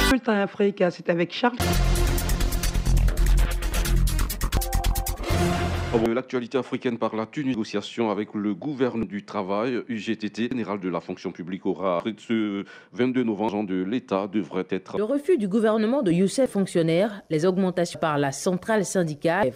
Bulletin Afrique, c'est avec Charles. L'actualité africaine par la Tunisie, négociation avec le gouvernement du travail, UGTT, général de la fonction publique aura ce 22 novembre de l'État devrait être. Le refus du gouvernement de Youssef fonctionnaire, les augmentations par la centrale syndicale,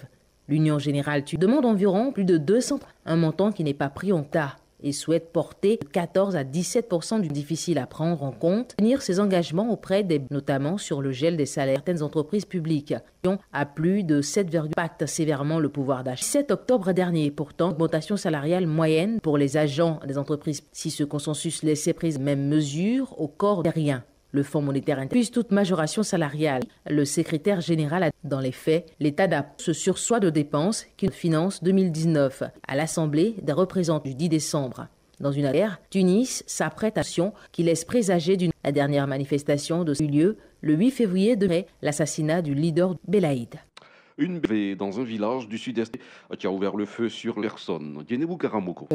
l'Union générale demande environ plus de 200, un montant qui n'est pas pris en tas, et souhaite porter de 14 à 17% du difficile à prendre en compte, tenir ses engagements auprès des, notamment sur le gel des salaires de certaines entreprises publiques, qui ont à plus de 7, impactent sévèrement le pouvoir d'achat. 7 octobre dernier, pourtant, augmentation salariale moyenne pour les agents des entreprises. Si ce consensus laissait prise même mesure au corps aérien, le Fonds monétaire international, puis toute majoration salariale. Le secrétaire général a, dans les faits, l'État d'AP, ce sursoit de dépenses qui finance 2019 à l'Assemblée des représentants du 10 décembre. Dans une affaire, Tunis s'apprête à action qui laisse présager la dernière manifestation de ce lieu le 8 février de mai, l'assassinat du leader Belaïd. Une BV dans un village du sud-est qui a ouvert le feu sur personne.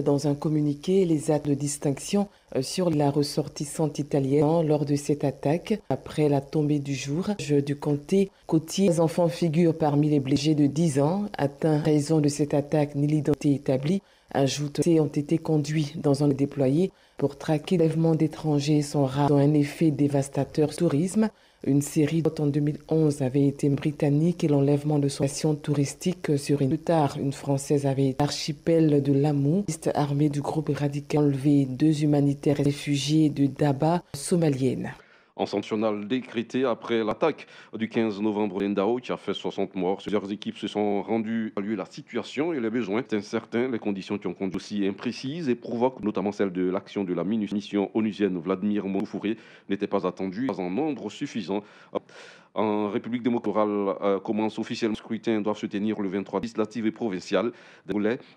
Dans un communiqué, les actes de distinction sur la ressortissante italienne lors de cette attaque, après la tombée du jour, du comté côtier. Les enfants figurent parmi les blessés de 10 ans, atteints à raison de cette attaque ni l'identité établie. Ajoute, ont été conduits dans un déployé pour traquer l'enlèvement d'étrangers sont rares, dont un effet dévastateur sur le tourisme. Une série d'autres en 2011 avait été britannique et l'enlèvement de son station touristique sur une. Plus tard, une Française avait été l'archipel de Lamou, liste armée du groupe radical enlevé 2 humanitaires réfugiés de Daba, somalienne. En sanctionnal décrété après l'attaque du 15 novembre d'Endao qui a fait 60 morts. Plusieurs équipes se sont rendues à évaluer la situation et les besoins incertains. Les conditions qui ont conduit aussi imprécises et provoquent notamment celle de l'action de la mission onusienne Vladimir Mofouré n'était pas attendue en nombre suffisant. En République démocratique, commence officiellement le scrutin, doivent se tenir le 23 législatif et provincial.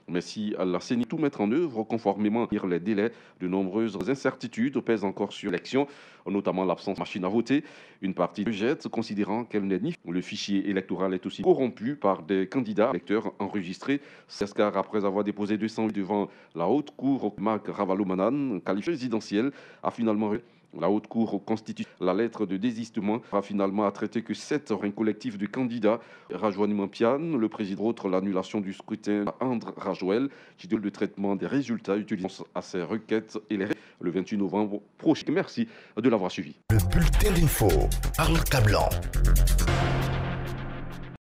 Mais si la CENI tout mettre en œuvre conformément à les délais, de nombreuses incertitudes pèsent encore sur l'élection, notamment l'absence de machine à voter. Une partie rejette, considérant qu'elle n'est ni. Le fichier électoral est aussi corrompu par des candidats électeurs enregistrés. C'est car après avoir déposé 200 devant la haute cour, Marc Ravalomanan, qualifié présidentiel, a finalement. La Haute Cour constitue la lettre de désistement a finalement à traiter que 7 un collectif de candidats. Rajoinement Pian, le président, autre l'annulation du scrutin à André Rajoel, qui donne le traitement des résultats utilisant à ses requêtes et les le 28 novembre prochain. Merci de l'avoir suivi. Le bulletin d'info, Arles Cablan.